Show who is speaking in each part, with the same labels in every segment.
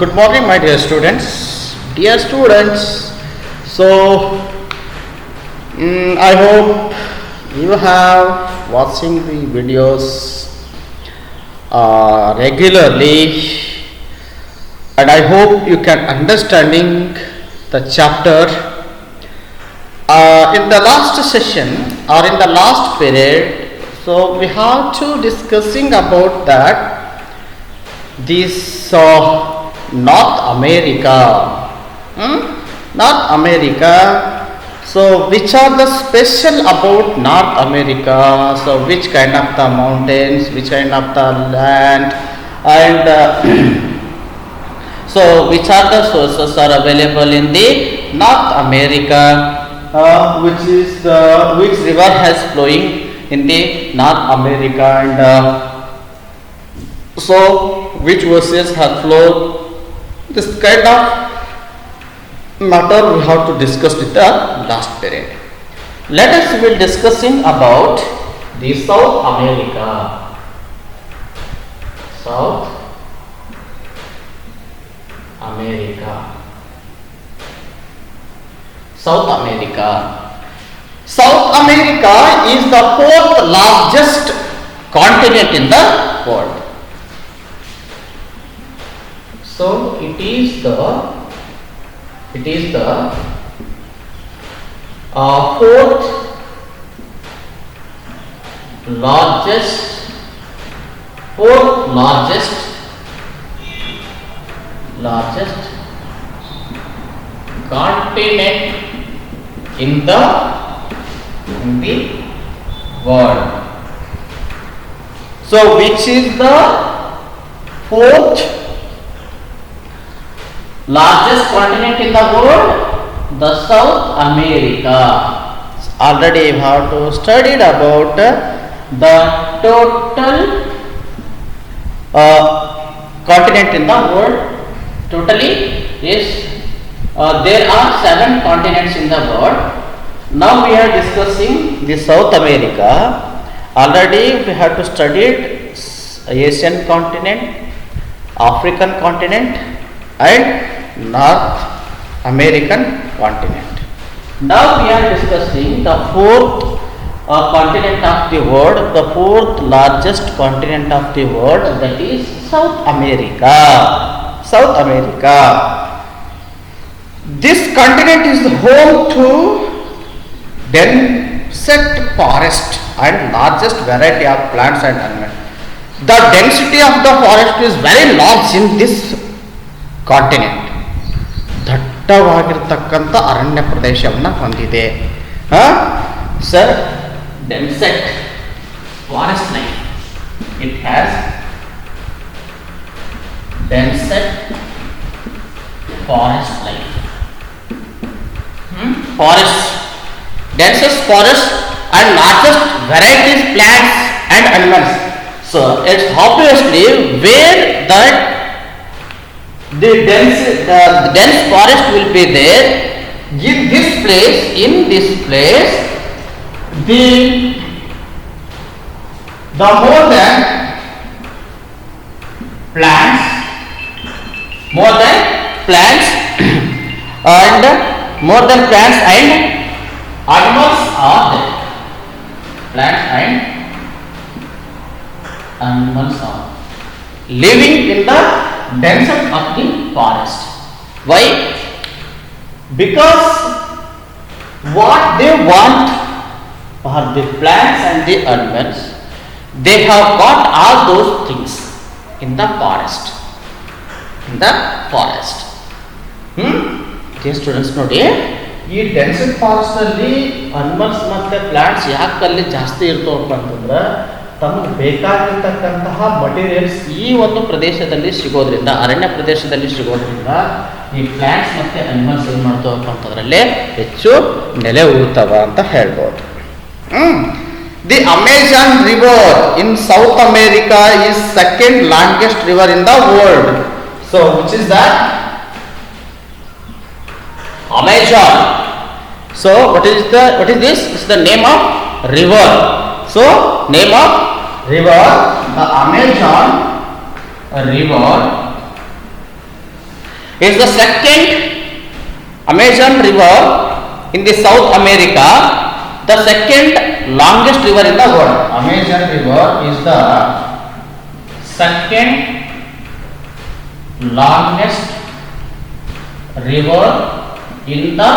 Speaker 1: Good morning, my dear students. Dear students, so I hope you have watching the videos regularly, and I hope you can understanding the chapter. In the last session or in the last period, so we have to discussing about that this North America. North America. So, which are the special about North America? So, which kind of the mountains, which kind of the land, and so which are the sources are available in the North America? Which river has flowing in the North America, and so which verses have flowed? This kind of matter we have to discuss with the last period. Let us will discussing about the South America. South America. South America. South America is the fourth largest continent in the world. So it is the fourth largest continent in the world. So which is the fourth largest continent in the world? The South America. Already we have to studied about the total continent in the world. Totally is there are 7 continents in the world. Now we are discussing the South America. Already we have to study Asian continent, African continent, and North American continent. Now we are discussing the fourth continent of the world, the fourth largest continent of the world, that is South America. South America. This continent is home to dense forest and largest variety of plants and animals. The density of the forest is very large in this continent. ದಟ್ಟವಾಗಿರ್ತಕ್ಕಂಥ ಅರಣ್ಯ ಪ್ರದೇಶವನ್ನು ಹೊಂದಿದೆ. Sir, densest forest line, it has densest forest line. Forest, densest forest and largest varieties plants and animals. So it's obviously where that the dense forest will be there. In this place, the more than plants and animals are there. Plants and animals are living in the densest of the forest. Why? Because what they want are the plants and the animals. They have got all those things in the forest. Dear students, ನೋಡಿ, ಈ ಡೆನ್ಸೆಟ್ forest ಅಲ್ಲಿ animals ಮತ್ತೆ plants ಯಾಕೆ ಅಲ್ಲಿ ಜಾಸ್ತಿ ಇರ್ತವಪ್ಪ ಅಂತಂದ್ರೆ ತಮಗೆ ಬೇಕಾಗಿರ್ತಕ್ಕಂತಹ materials ಈ ಒಂದು ಪ್ರದೇಶದಲ್ಲಿ ಸಿಗೋದ್ರಿಂದ, ಅರಣ್ಯ ಪ್ರದೇಶದಲ್ಲಿ ಸಿಗೋದ್ರಿಂದ ಈ ಪ್ಲಾಂಟ್ಸ್ ಮತ್ತೆ ಅನಿಮಲ್ಸ್ ಏನು ಮಾಡ್ತಾವಪ್ಪ ಅಂತಂದ್ರಲ್ಲಿ ಹೆಚ್ಚು ನೆಲೆ ಊರ್ತವ ಅಂತ ಹೇಳ್ಬೋದು. The Amazon river in south America is second longest river in the world. So which is that? Amazon. So what is this? It's the name of river. So name of river, the Amazon river is the second Amazon river in the South America, the second longest river in the world. Amazon river is the second longest river in the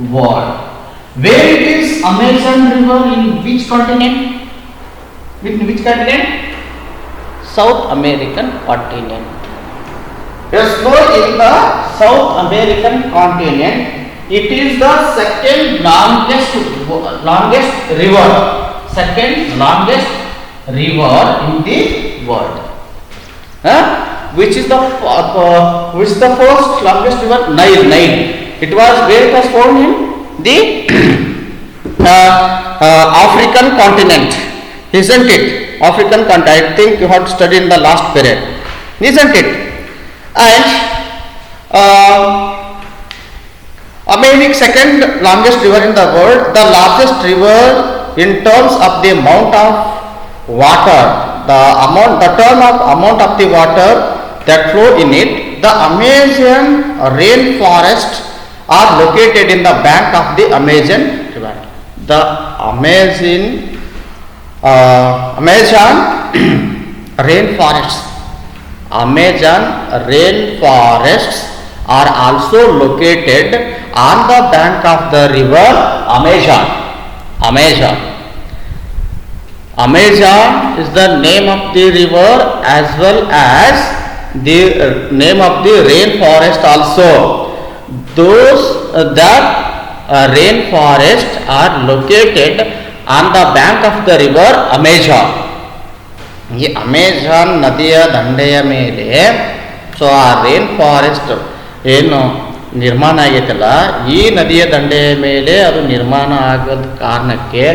Speaker 1: world. Where it is Amazon river, in which continent? In which continent? South American continent. Yes, so in the South American continent, it is the second longest river. Second longest river in the world. Which is the first longest river? Nile. It was where it was found in the African continent, isn't it? African continent. I think you have studied in the last period, isn't it? And American second longest river in the world, the largest river in terms of the amount of water, the amount of the water that flow in it. The Amazon rainforest are located in the bank of the Amazon river. The Amazon rainforests are also located on the bank of the river Amazon. Amazon is the name of the river as well as the name of the rainforest also. Those that rainforests are located on the bank of the river Amazon. ಈ Amazon ನದಿಯ ದಂಡೆಯ ಮೇಲೆ so ಆ rain forest ಏನು ನಿರ್ಮಾಣ ಆಗೈತಲ್ಲ, ಈ ನದಿಯ ದಂಡೆಯ ಮೇಲೆ ಅದು ನಿರ್ಮಾಣ ಆಗೋದ ಕಾರಣಕ್ಕೆ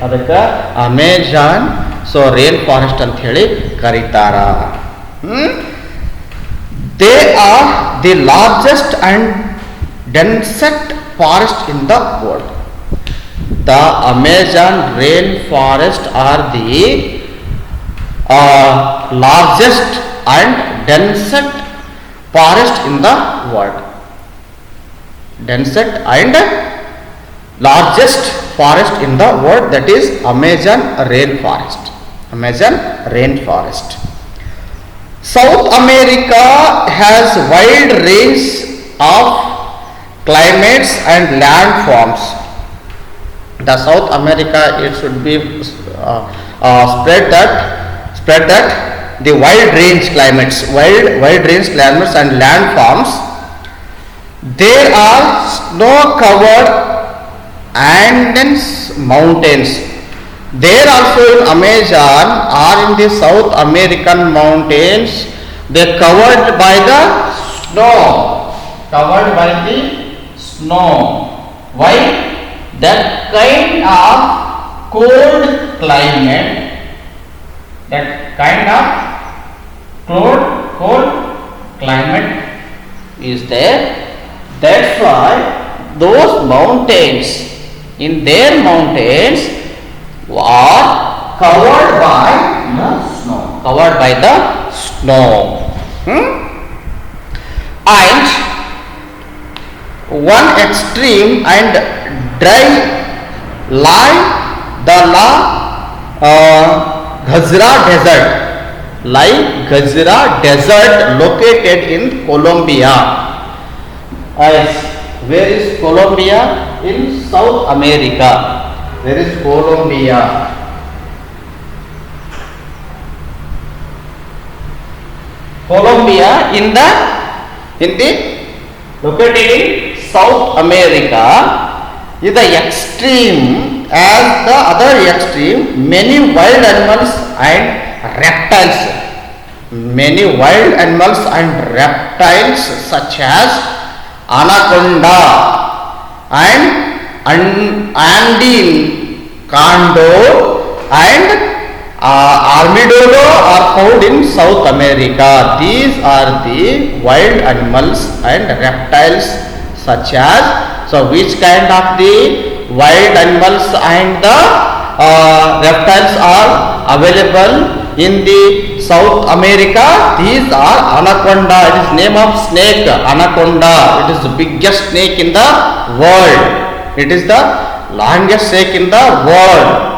Speaker 1: ಅದಕ್ಕೆ ಅಮೆಜಾನ್ ಸೊ ರೇನ್ ಫಾರೆಸ್ಟ್ ಅಂತ ಹೇಳಿ ಕರೀತಾರ. They are the largest and densest forest in the world. The Amazon rain forest are the largest and densest forest in the world. Densest and largest forest in the world, that is Amazon rainforest. South America has wide range of climates and landforms. The South America, it should be spread that the wide range climates and landforms. There are snow covered Andes mountains. There also in Amazon or in the South American mountains, they covered by the snow. Why? That kind of cold climate, cold climate is there. That's why those mountains, in their mountains, are covered by the snow. And one extreme and dry lie the Ghazra Desert located in Colombia. Where is Colombia? In South America. Where is Colombia? Colombia located in South America is the extreme. As the other extreme, many wild animals and reptiles such as anaconda and Andean condor and armadillo are found in South America. These are the wild animals and reptiles such as, so which kind of the wild animals and the reptiles are available in the South America, these are anaconda. It is name of snake, anaconda. It is the biggest snake in the world. It is the longest snake in the world.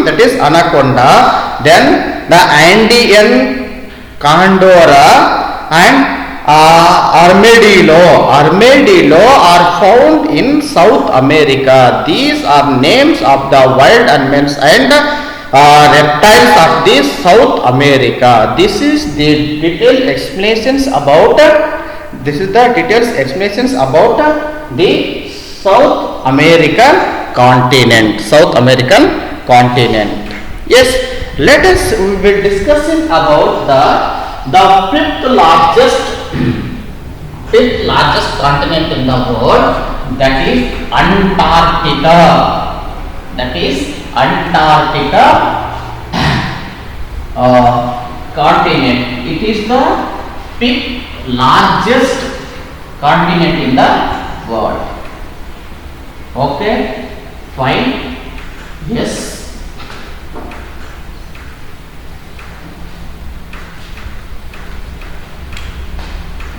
Speaker 1: That is anaconda. Then the Andean condora and armadillo. Armadillo are found in South America. These are names of the wild animals and reptiles of the South America. This is the detailed explanations about the South American continent. South American continent. Yes, let us we will discussing about the fifth largest continent in the world, that is Antarctica. That is Antarctica continent. It is the fifth largest continent in the world. Okay, fine. Yes.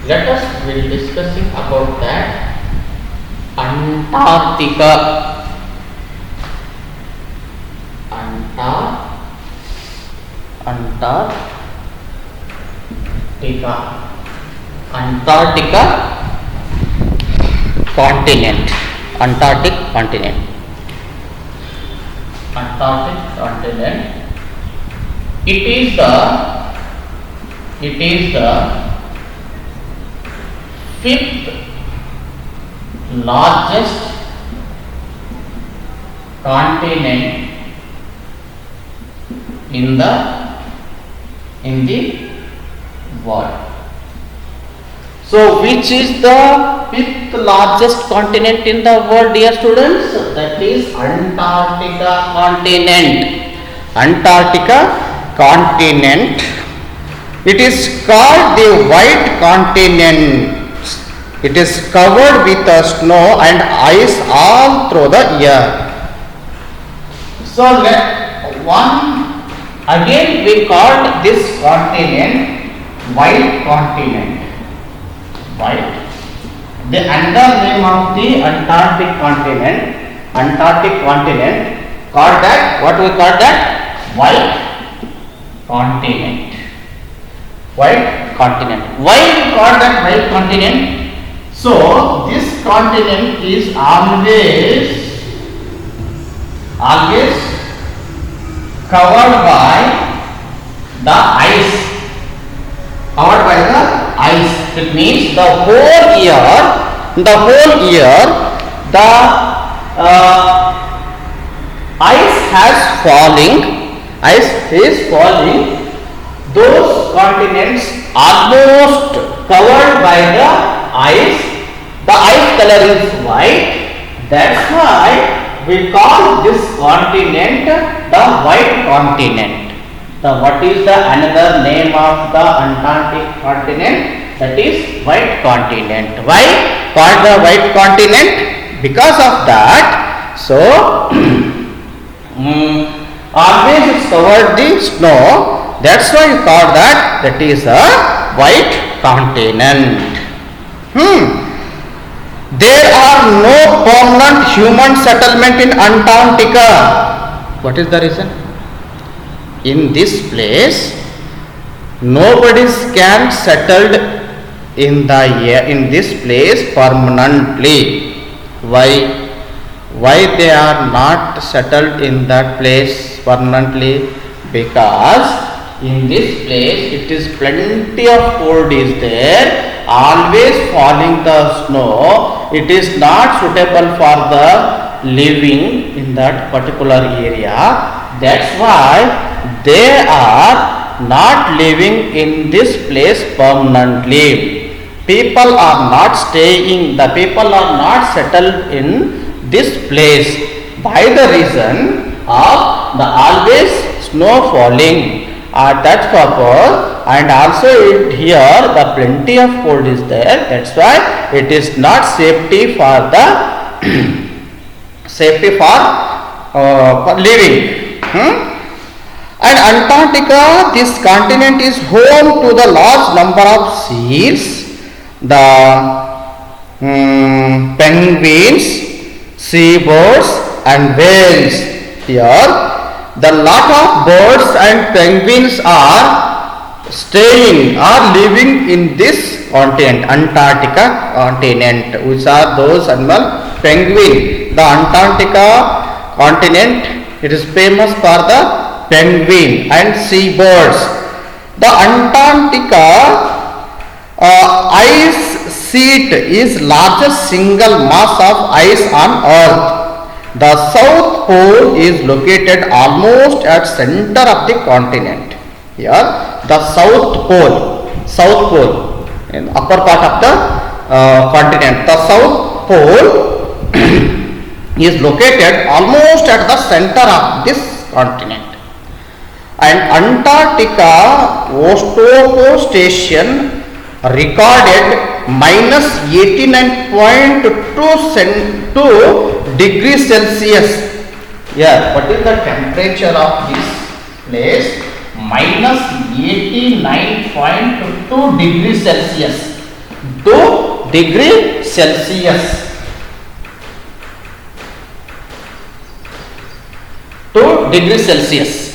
Speaker 1: Let us be discussing about that Antarctica. Antarctica continent. Antarctic continent. It is the fifth largest continent in the world. So which is the fifth largest continent in the world, dear students? That is Antarctica continent. Antarctica continent. It is called the white continent. It is covered with snow and ice all through the year. So again we called this continent white continent. White. The another name of the Antarctic continent called that, what we call that? White continent. White continent. Why we call that white continent? So this continent is always covered by the ice. It means the whole year the ice is falling. Those continents almost covered by the ice. The ice color is white. That's why we call this continent the white continent. What is the another name of the Antarctic continent? That is white continent. Why called the white continent? Because of that. So always it's covered the snow. That's why we call that is a white continent. There are no permanent human settlement in Antarctica. What is the reason? In this place, nobody can settled in this place permanently. Why they are not settled in that place permanently? Because in this place it is plenty of cold is there, always falling the snow. It is not suitable for the living in that particular area. That's why they are not living in this place permanently. People are not settled in this place by the reason of the always snow falling. That purpose, and also here the plenty of cold is there. That's why it is not safety for the living. And Antarctica, this continent is home to the large number of seals, the penguins, seabirds and whales. Here, the lot of birds and penguins are staying or living in this continent, Antarctica continent. Which are those animals? Penguin. The Antarctica continent, it is famous for the penguin and seabirds. The Antarctica ice sheet is largest single mass of ice on earth. The South Pole is located almost at center of the continent. Here, the South Pole, in upper part of the continent. The South Pole is located almost at the center of this continent. And Antarctica Vostoko station recorded minus 89.2 degrees Celsius. Yeah, what is the temperature of this place? Minus 89.2 degrees Celsius. 2 degrees Celsius. 2 degrees Celsius.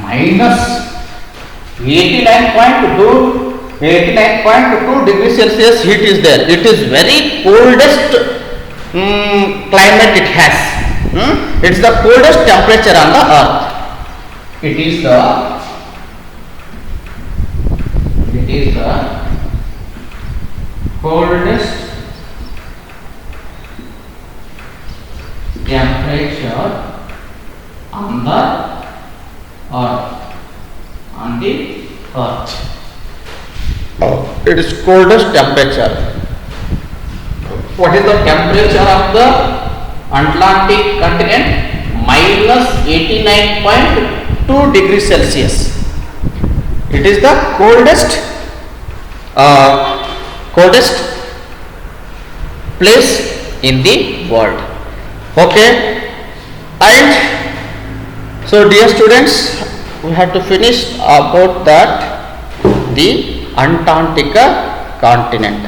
Speaker 1: Minus 89.2 degrees Celsius heat is there. It is very coldest climate it has. It is the coldest temperature on the earth. It is the coldest temperature on the earth. It is coldest temperature. What is the temperature of the Atlantic continent? Minus 89.2 degrees Celsius. It is the coldest place in the world. Okay, and so dear students, we have to finish about that, the Antarctica continent.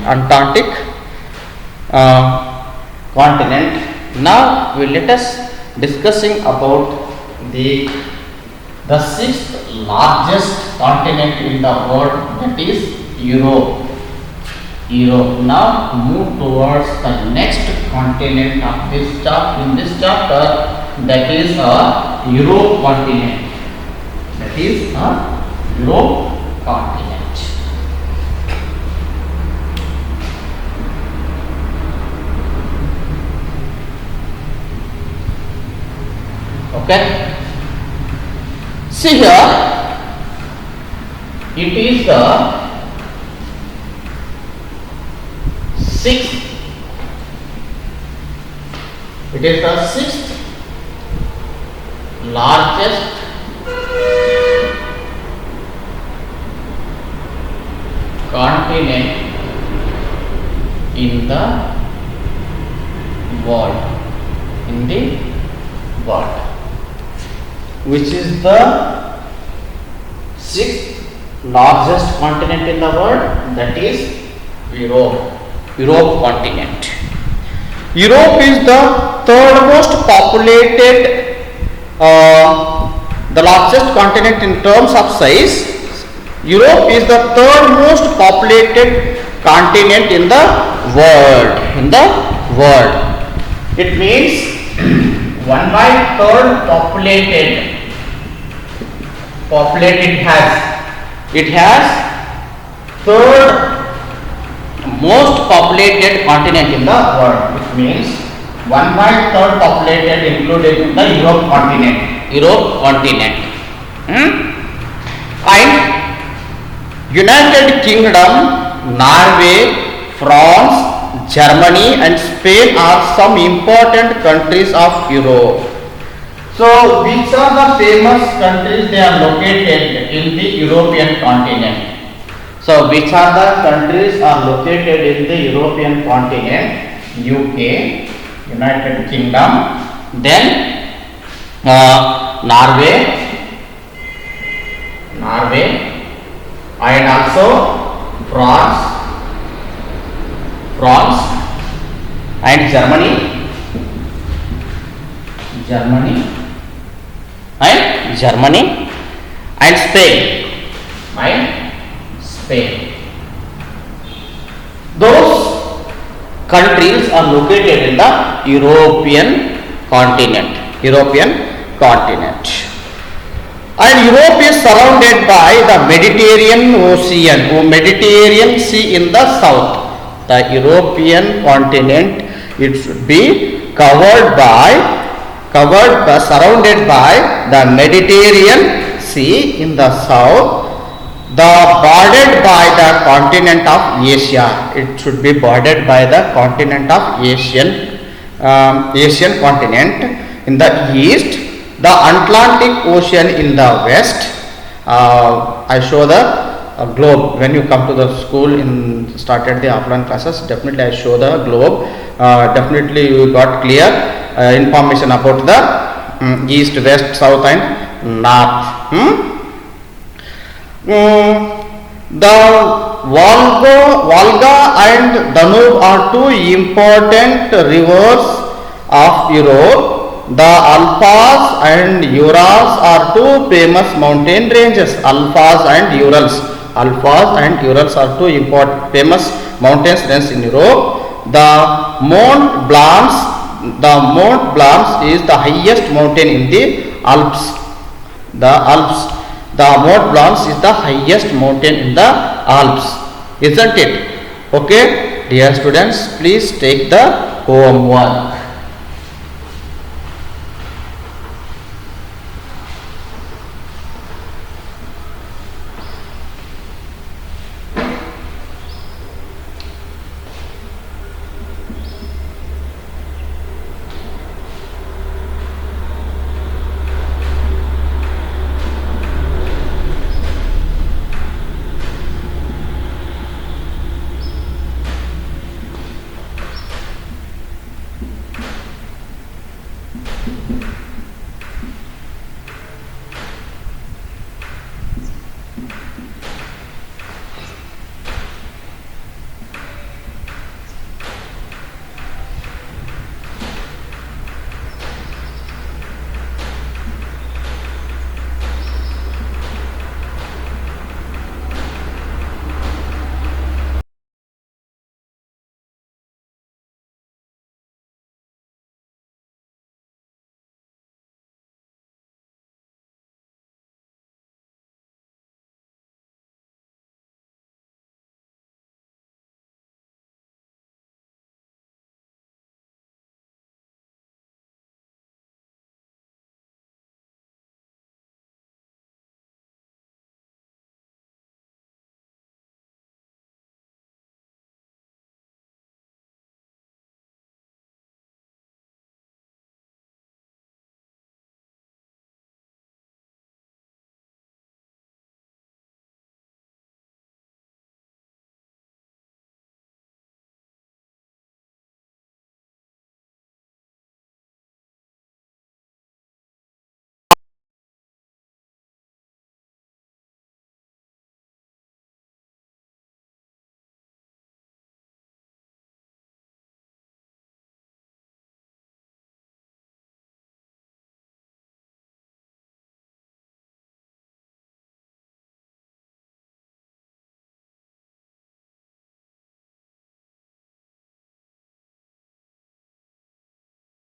Speaker 1: Continent. Now we let us discussing about the sixth largest continent in the world, that is Europe. Now move towards the next continent of this chapter. In this chapter, that is Europe continent. That is Europe continent. Okay. See here, it is the sixth largest continent in the world. Which is the sixth largest continent in the world? That is Europe continent. Europe is the third most populated, the largest continent in terms of size. Europe is the third most populated continent in the world. It means 1/3 populated it has third most populated continent in the world. It means 1/3 populated, including the Europe continent. And United Kingdom, Norway, France, Germany and Spain are some important countries of Europe. So which are the famous countries they are located in the European continent? So which are the countries are located in the European continent? UK, United Kingdom, then Norway, and also France, and Germany, and Spain. Those countries are located in the European continent. And Europe is surrounded by the Mediterranean Ocean, Mediterranean Sea in the south. The European continent, it should be surrounded by the Mediterranean Sea in the south. The bordered by the continent of Asia. It should be bordered by the continent of Asian continent in the east. The Atlantic Ocean in the west. I show the globe. When you come to the school started the offline classes, definitely I show the globe. Definitely you got clear information about the east, west, south and north. The Volga and Danube are two important rivers of Europe. The Alps and Urals are two famous mountain ranges. Alps and Urals are two famous mountain ranges in Europe. The Mont Blanc is the highest mountain in the Alps. The Mont Blanc is the highest mountain in the Alps, isn't it? Okay, dear students, please take the homework.